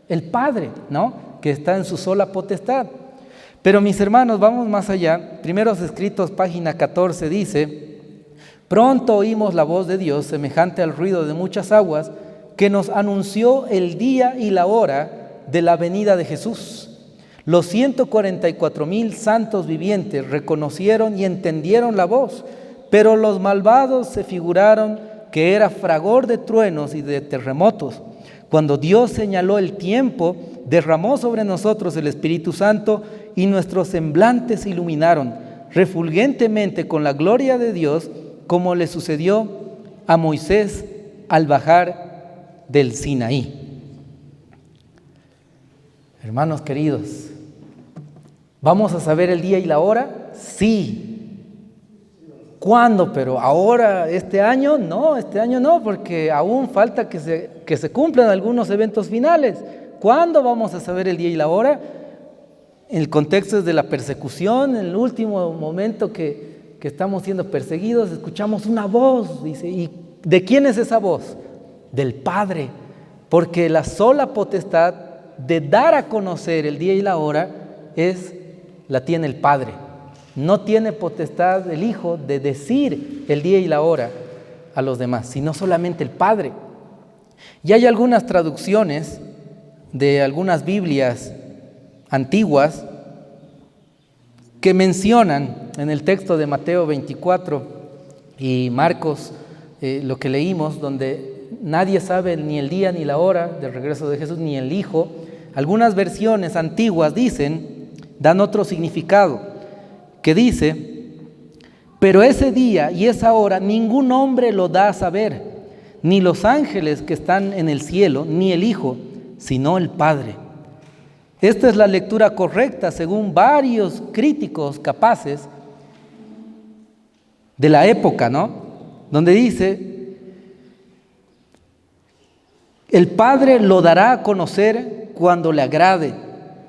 el Padre, ¿no?, que está en su sola potestad. Pero mis hermanos, vamos más allá. Primeros Escritos, página 14, dice: pronto oímos la voz de Dios, semejante al ruido de muchas aguas, que nos anunció el día y la hora de la venida de Jesús. Los 144,000 santos vivientes reconocieron y entendieron la voz, pero los malvados se figuraron que era fragor de truenos y de terremotos. Cuando Dios señaló el tiempo, derramó sobre nosotros el Espíritu Santo y nuestros semblantes se iluminaron refulgentemente con la gloria de Dios, como le sucedió a Moisés al bajar del Sinaí. Hermanos queridos, ¿vamos a saber el día y la hora? Sí. ¿Cuándo? Pero ahora, este año no, porque aún falta que se cumplan algunos eventos finales. ¿Cuándo vamos a saber el día y la hora? En el contexto de la persecución, en el último momento que estamos siendo perseguidos, escuchamos una voz, dice, ¿y de quién es esa voz? Del Padre, porque la sola potestad de dar a conocer el día y la hora la tiene el Padre. No tiene potestad el Hijo de decir el día y la hora a los demás, sino solamente el Padre. Y hay algunas traducciones de algunas Biblias antiguas que mencionan en el texto de Mateo 24 y Marcos, lo que leímos, donde nadie sabe ni el día ni la hora del regreso de Jesús, ni el Hijo. Algunas versiones antiguas dan otro significado, que dice: pero ese día y esa hora ningún hombre lo da a saber, ni los ángeles que están en el cielo, ni el Hijo, sino el Padre. Esta es la lectura correcta según varios críticos capaces de la época, ¿no?, donde dice: el Padre lo dará a conocer cuando le agrade,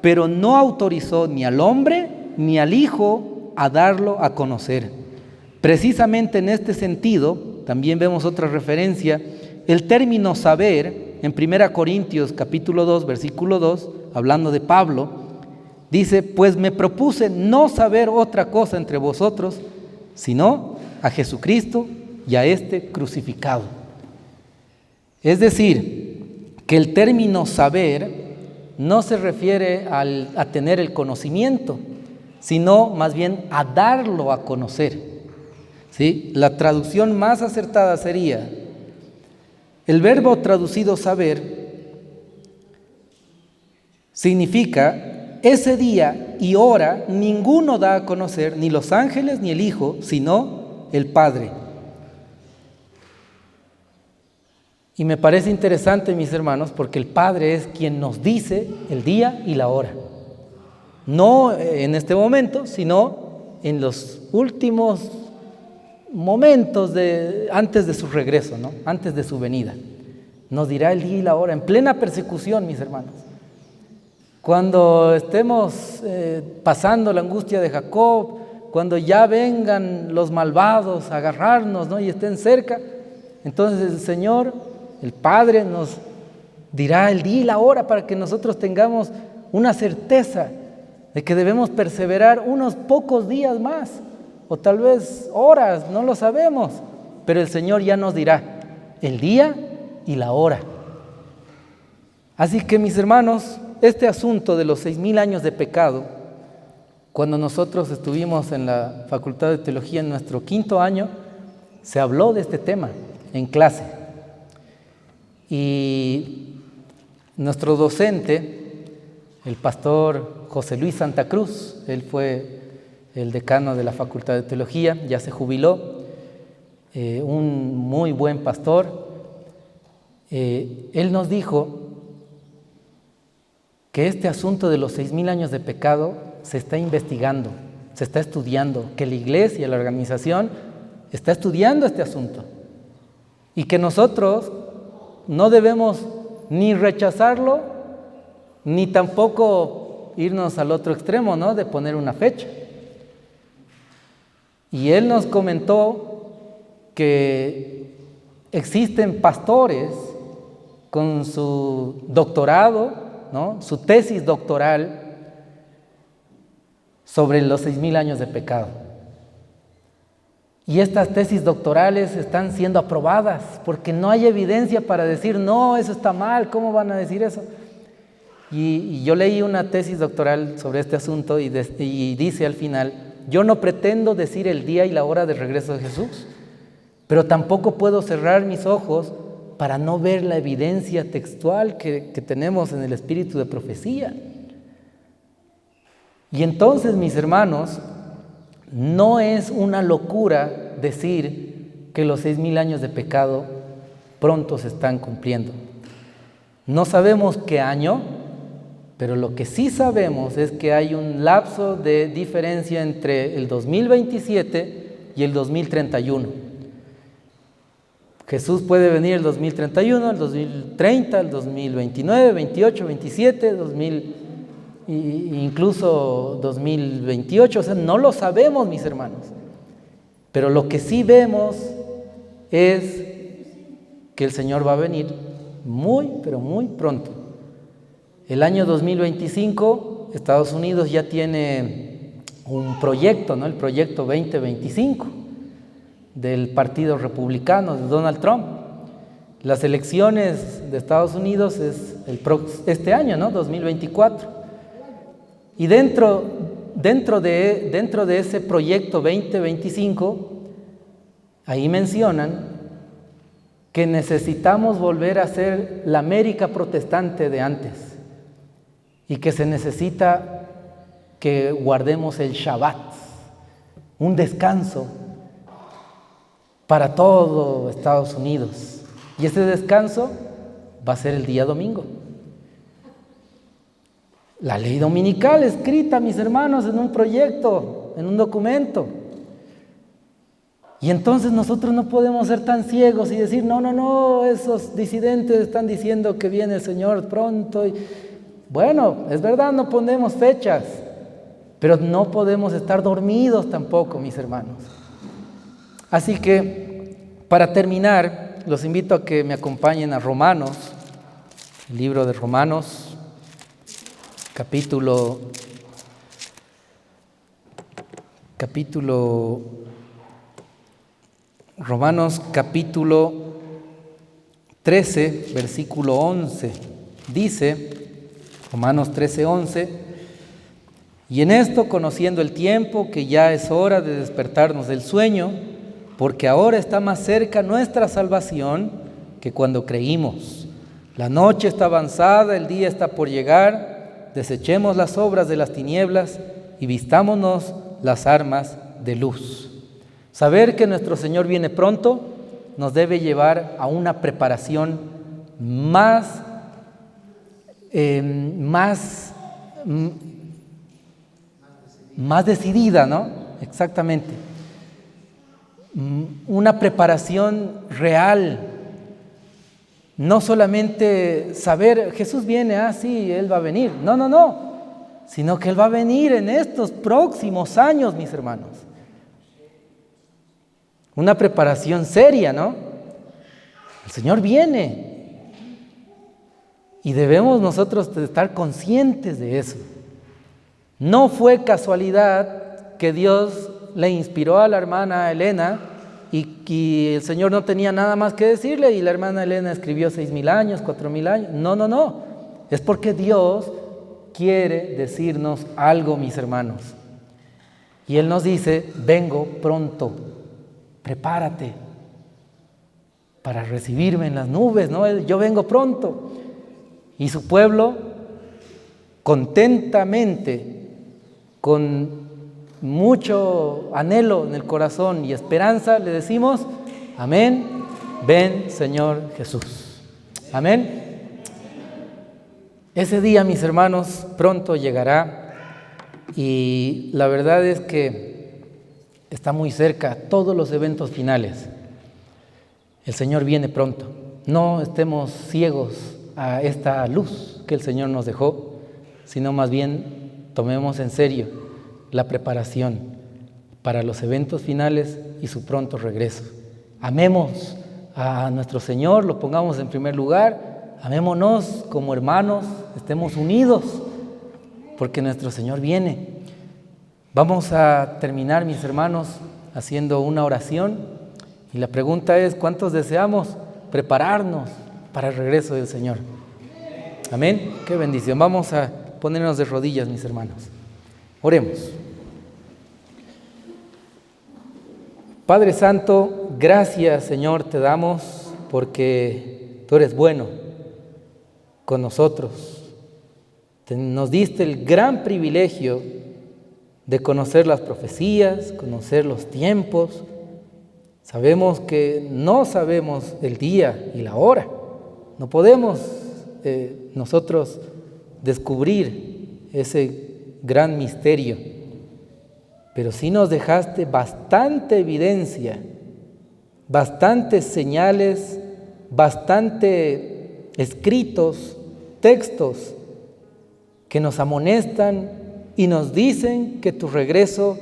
pero no autorizó ni al hombre ni al Hijo a darlo a conocer. Precisamente en este sentido, también vemos otra referencia, el término saber, en 1 Corintios capítulo 2, versículo 2, hablando de Pablo, dice: pues me propuse no saber otra cosa entre vosotros, sino a Jesucristo y a este crucificado. Es decir, que el término saber no se refiere a tener el conocimiento, sino más bien a darlo a conocer. ¿Sí? La traducción más acertada sería: el verbo traducido saber significa ese día y hora ninguno da a conocer, ni los ángeles ni el Hijo, sino el Padre. Y me parece interesante, mis hermanos, porque el Padre es quien nos dice el día y la hora. No en este momento, sino en los últimos momentos antes de su regreso, ¿no?, antes de su venida. Nos dirá el día y la hora, en plena persecución, mis hermanos. Cuando estemos pasando la angustia de Jacob, cuando ya vengan los malvados a agarrarnos, ¿no?, y estén cerca, entonces el Señor, el Padre, nos dirá el día y la hora para que nosotros tengamos una certeza de que debemos perseverar unos pocos días más o tal vez horas, no lo sabemos, pero el Señor ya nos dirá el día y la hora. Así que, mis hermanos, este asunto de los 6,000 años de pecado, cuando nosotros estuvimos en la Facultad de Teología en nuestro 5º año, se habló de este tema en clase. Y nuestro docente, el pastor José Luis Santa Cruz, él fue el decano de la Facultad de Teología, ya se jubiló, un muy buen pastor. Él nos dijo que este asunto de los 6,000 años de pecado se está investigando, se está estudiando, que la iglesia, la organización, está estudiando este asunto y que nosotros no debemos ni rechazarlo, ni tampoco irnos al otro extremo, ¿no?, de poner una fecha. Y él nos comentó que existen pastores con su doctorado, ¿no?, su tesis doctoral sobre los 6,000 años de pecado. Y estas tesis doctorales están siendo aprobadas porque no hay evidencia para decir, no, eso está mal, ¿cómo van a decir eso? Y yo leí una tesis doctoral sobre este asunto y dice al final, yo no pretendo decir el día y la hora de regreso de Jesús, pero tampoco puedo cerrar mis ojos para no ver la evidencia textual que tenemos en el espíritu de profecía. Y entonces, mis hermanos, no es una locura decir que los 6,000 años de pecado pronto se están cumpliendo. No sabemos qué año, pero lo que sí sabemos es que hay un lapso de diferencia entre el 2027 y el 2031. Jesús puede venir el 2031, el 2030, el 2029, 28, 27, incluso 2028, o sea, no lo sabemos, mis hermanos. Pero lo que sí vemos es que el Señor va a venir muy, pero muy pronto. El año 2025, Estados Unidos ya tiene un proyecto, ¿no?, el proyecto 2025 del Partido Republicano de Donald Trump. Las elecciones de Estados Unidos es este año, ¿no?, 2024. Y dentro de ese proyecto 2025, ahí mencionan que necesitamos volver a ser la América protestante de antes y que se necesita que guardemos el Shabbat, un descanso para todo Estados Unidos. Y ese descanso va a ser el día domingo. La ley dominical escrita, mis hermanos, en un proyecto, en un documento. Y entonces nosotros no podemos ser tan ciegos y decir, no, esos disidentes están diciendo que viene el Señor pronto. Bueno, es verdad, no ponemos fechas, pero no podemos estar dormidos tampoco, mis hermanos. Así que, para terminar, los invito a que me acompañen a Romanos, el libro de Romanos, Romanos capítulo 13, versículo 11, dice, Romanos 13, 11, y en esto, conociendo el tiempo, que ya es hora de despertarnos del sueño, porque ahora está más cerca nuestra salvación que cuando creímos. La noche está avanzada, el día está por llegar, desechemos las obras de las tinieblas y vistámonos las armas de luz. Saber que nuestro Señor viene pronto nos debe llevar a una preparación más decidida, ¿no? Exactamente. Una preparación real. No solamente saber, Jesús viene, sí, Él va a venir. No. Sino que Él va a venir en estos próximos años, mis hermanos. Una preparación seria, ¿no? El Señor viene. Y debemos nosotros estar conscientes de eso. No fue casualidad que Dios le inspiró a la hermana Elena y el Señor no tenía nada más que decirle y la hermana Elena escribió 6,000 años, 4,000 años. No. Es porque Dios quiere decirnos algo, mis hermanos. Y Él nos dice, vengo pronto, prepárate para recibirme en las nubes, ¿no? Yo vengo pronto. Y su pueblo, contentamente, con mucho anhelo en el corazón y esperanza, le decimos, amén, ven Señor Jesús. Amén. Ese día, mis hermanos, pronto llegará y la verdad es que está muy cerca todos los eventos finales. El Señor viene pronto. No estemos ciegos a esta luz que el Señor nos dejó, sino más bien tomemos en serio la preparación para los eventos finales y su pronto regreso. Amemos a nuestro Señor, lo pongamos en primer lugar, amémonos como hermanos, estemos unidos, porque nuestro Señor viene. Vamos a terminar, mis hermanos, haciendo una oración. Y la pregunta es, ¿cuántos deseamos prepararnos para el regreso del Señor? Amén. Qué bendición. Vamos a ponernos de rodillas, mis hermanos. Oremos. Padre Santo, gracias, Señor, te damos porque tú eres bueno con nosotros. Nos diste el gran privilegio de conocer las profecías, conocer los tiempos. Sabemos que no sabemos el día y la hora. No podemos nosotros descubrir ese gran misterio. Pero sí nos dejaste bastante evidencia, bastantes señales, bastante escritos, textos que nos amonestan y nos dicen que tu regreso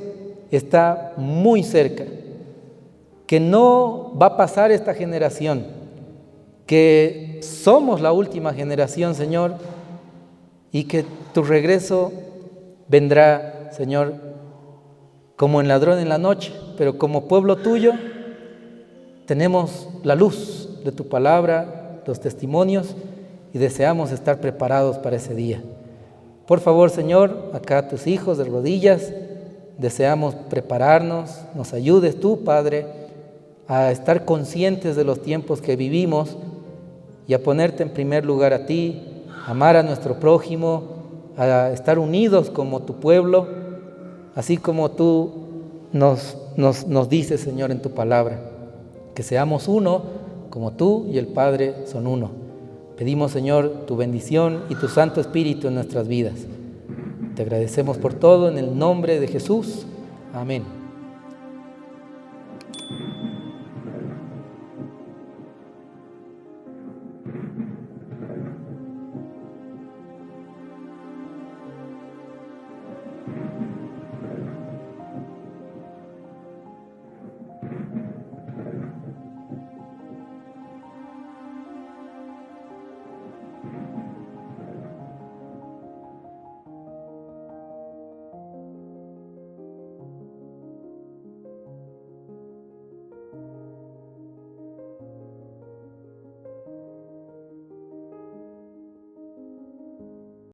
está muy cerca, que no va a pasar esta generación, que somos la última generación, Señor, y que tu regreso vendrá, Señor, como el ladrón en la noche, pero como pueblo tuyo tenemos la luz de tu palabra, los testimonios, y deseamos estar preparados para ese día. Por favor, Señor, acá tus hijos de rodillas, deseamos prepararnos, nos ayudes tú, Padre, a estar conscientes de los tiempos que vivimos y a ponerte en primer lugar a ti, amar a nuestro prójimo, a estar unidos como tu pueblo, así como tú nos dices, Señor, en tu palabra, que seamos uno como tú y el Padre son uno. Pedimos, Señor, tu bendición y tu Santo Espíritu en nuestras vidas. Te agradecemos por todo en el nombre de Jesús. Amén.